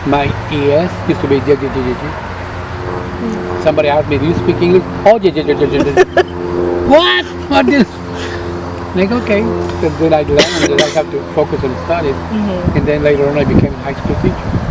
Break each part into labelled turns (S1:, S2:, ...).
S1: My ES used to be J. Somebody asked me, do you speak English? Oh, J. What? What is? Like, okay. So then I learned and then I have to focus on studies. And then later on I became a high school teacher.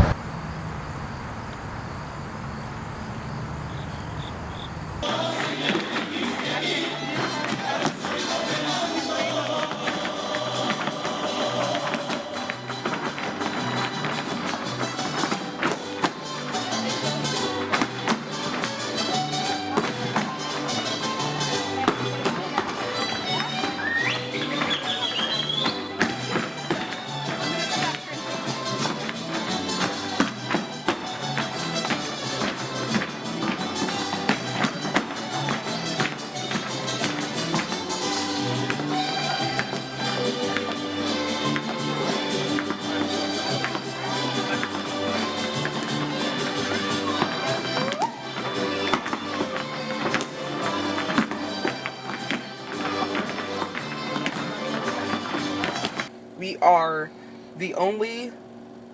S2: We are the only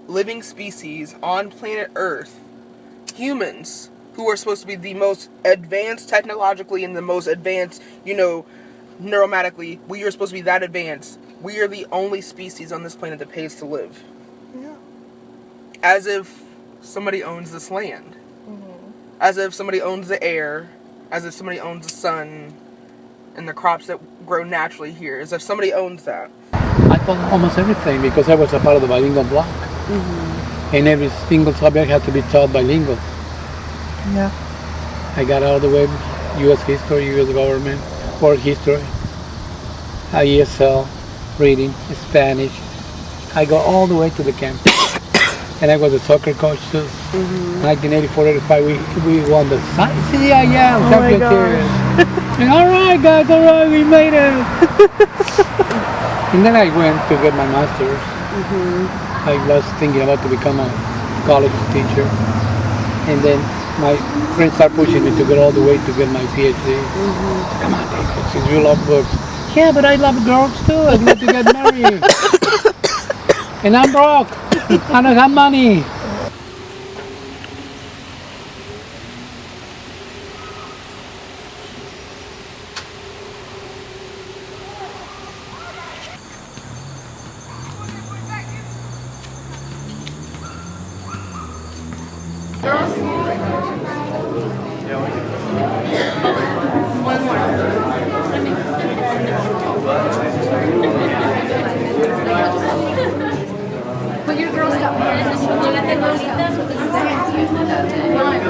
S2: living species on planet Earth, humans, who are supposed to be the most advanced technologically and the most advanced, neuromatically. We are supposed to be that advanced. We are the only species on this planet that pays to live.
S3: Yeah.
S2: As if somebody owns this land. As if somebody owns the air. As if somebody owns the sun and the crops that grow naturally here. As if somebody owns that.
S1: I taught almost everything because I was a part of the bilingual block. And every single subject had to be taught bilingual.
S3: Yeah.
S1: I got all the way U.S. history, U.S. government, world history, ESL, reading, Spanish. I go all the way to the campus. And I was a soccer coach too. 1984-85, we won the CIM championship. And all right, we made it. And then I went to get my master's. I was thinking about to become a college teacher. And then my friends started pushing me to get all the way to get my PhD. Come on, David, since you love books. Yeah, but I love girls too. I need to get married. And I'm broke. I don't have money.
S4: Put your Girl Scout pants and show them the bonitas with the hands. 1,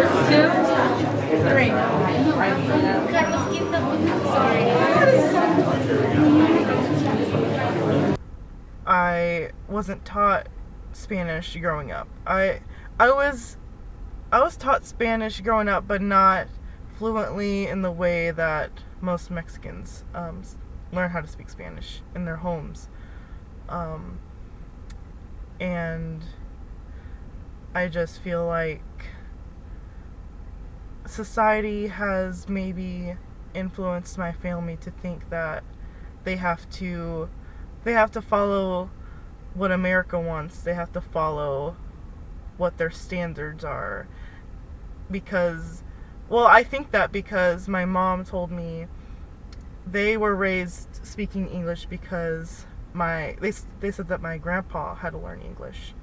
S4: 2, 3.
S3: I wasn't taught Spanish growing up. I was taught Spanish growing up, but not fluently in the way that most Mexicans learn how to speak Spanish in their homes. And I just feel like society has maybe influenced my family to think that they have to follow what America wants. They have to follow what their standards are. Because, well, I think that because my mom told me they were raised speaking English because they said that my grandpa had to learn English.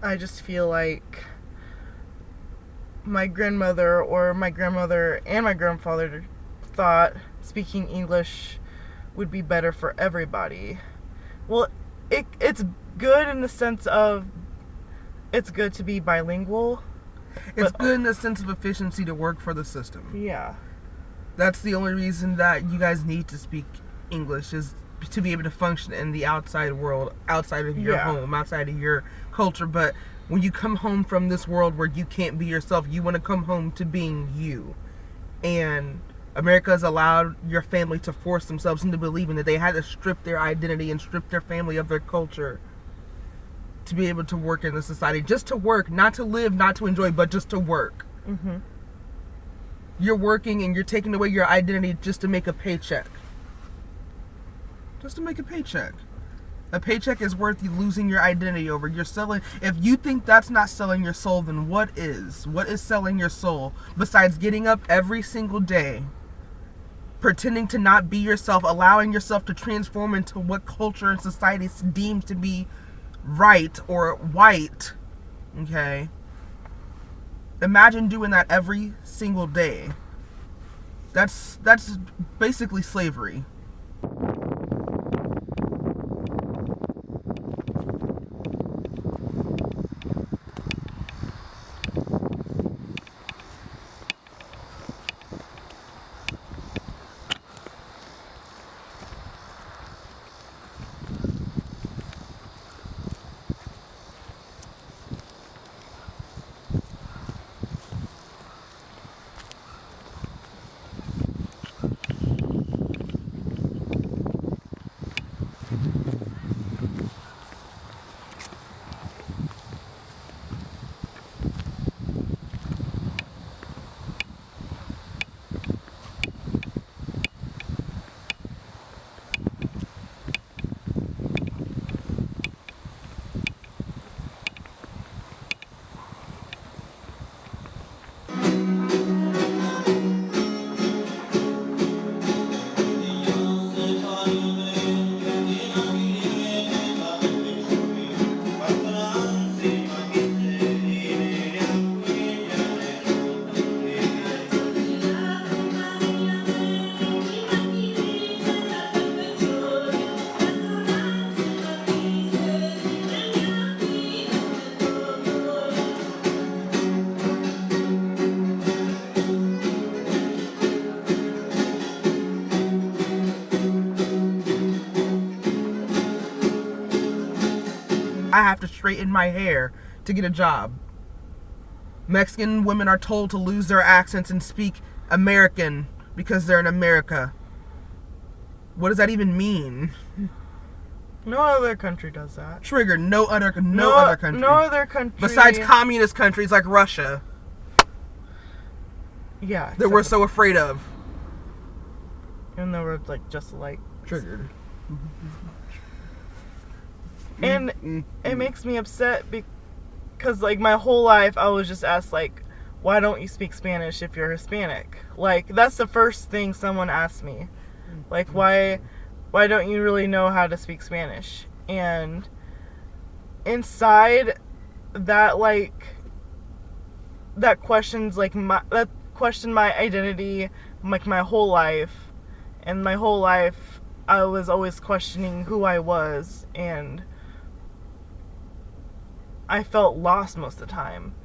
S3: I just feel like my grandmother and my grandfather thought speaking English would be better for everybody. Well, it's good in the sense of it's good to be bilingual.
S2: It's good in the sense of efficiency to work for the system.
S3: Yeah.
S2: That's the only reason that you guys need to speak English, is to be able to function in the outside world, outside of your home, outside of your culture. But when you come home from this world where you can't be yourself, you want to come home to being you. And America has allowed your family to force themselves into believing that they had to strip their identity and strip their family of their culture to be able to work in the society. Just to work, not to live, not to enjoy, but just to work.
S3: Mm-hmm.
S2: You're working and you're taking away your identity just to make a paycheck. Just to make a paycheck. A paycheck is worth you losing your identity over. You're selling. If you think that's not selling your soul, then what is? What is selling your soul? Besides getting up every single day, pretending to not be yourself, allowing yourself to transform into what culture and society deems to be right or white. Okay? Imagine doing that every single day. That's basically slavery. I have to straighten my hair to get a job. Mexican women are told to lose their accents and speak American because they're in America. What does that even mean?
S3: No other country does that.
S2: Trigger, no other country.
S3: No other country.
S2: Besides communist countries like Russia.
S3: Yeah.
S2: That we're so afraid of.
S3: Even though we're like just alike.
S2: Triggered.
S3: And it makes me upset because like my whole life I was just asked like, why don't you speak Spanish if you're Hispanic? Like that's the first thing someone asked me. Like why don't you really know how to speak Spanish? And inside that questions like that questioned my identity like my whole life. And my whole life I was always questioning who I was, and I felt lost most of the time.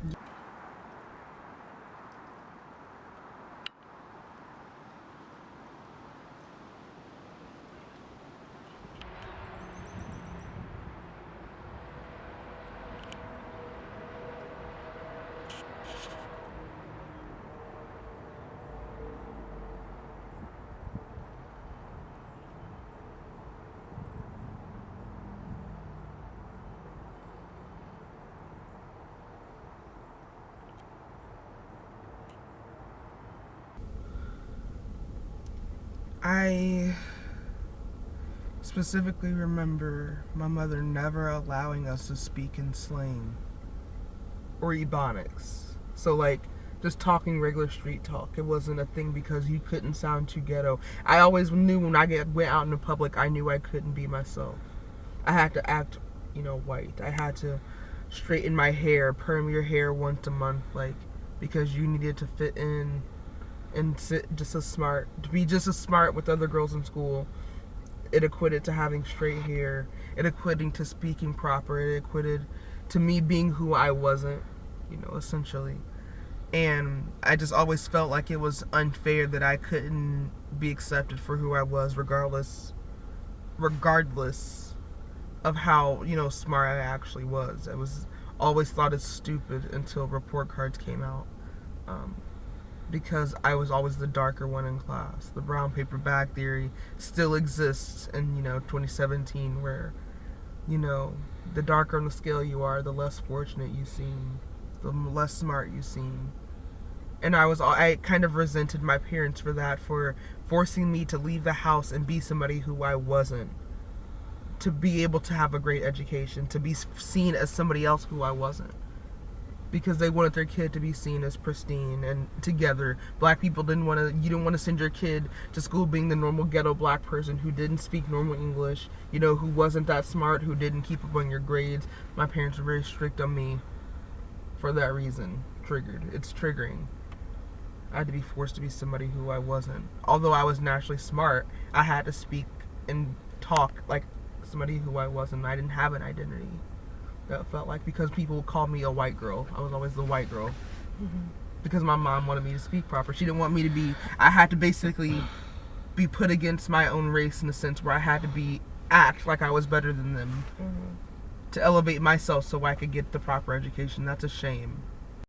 S2: I specifically remember my mother never allowing us to speak in slang or ebonics. So like just talking regular street talk. It wasn't a thing because you couldn't sound too ghetto. I always knew when I went out in the public, I knew I couldn't be myself. I had to act, white. I had to straighten my hair, perm your hair once a month, like because you needed to fit in. And to be just as smart with other girls in school. It equated to having straight hair. It equated to speaking proper. It equated to me being who I wasn't, essentially.
S3: And I just always felt like it was unfair that I couldn't be accepted for who I was, regardless of how, smart I actually was. I was always thought it's stupid until report cards came out. Because I was always the darker one in class. The brown paper bag theory still exists in, 2017, where, the darker on the scale you are, the less fortunate you seem, the less smart you seem. And I kind of resented my parents for that, for forcing me to leave the house and be somebody who I wasn't. To be able to have a great education, to be seen as somebody else who I wasn't. Because they wanted their kid to be seen as pristine and together. Black people you didn't want to send your kid to school being the normal ghetto black person who didn't speak normal English, who wasn't that smart, who didn't keep up on your grades. My parents were very strict on me for that reason. It's triggering. I had to be forced to be somebody who I wasn't. Although I was naturally smart, I had to speak and talk like somebody who I wasn't. I didn't have an identity. That felt like, because people called me a white girl. I was always the white girl. Mm-hmm. Because my mom wanted me to speak proper. She didn't want me to be, I had to basically be put against my own race in a sense where I had to act like I was better than them. Mm-hmm. To elevate myself so I could get the proper education. That's a shame.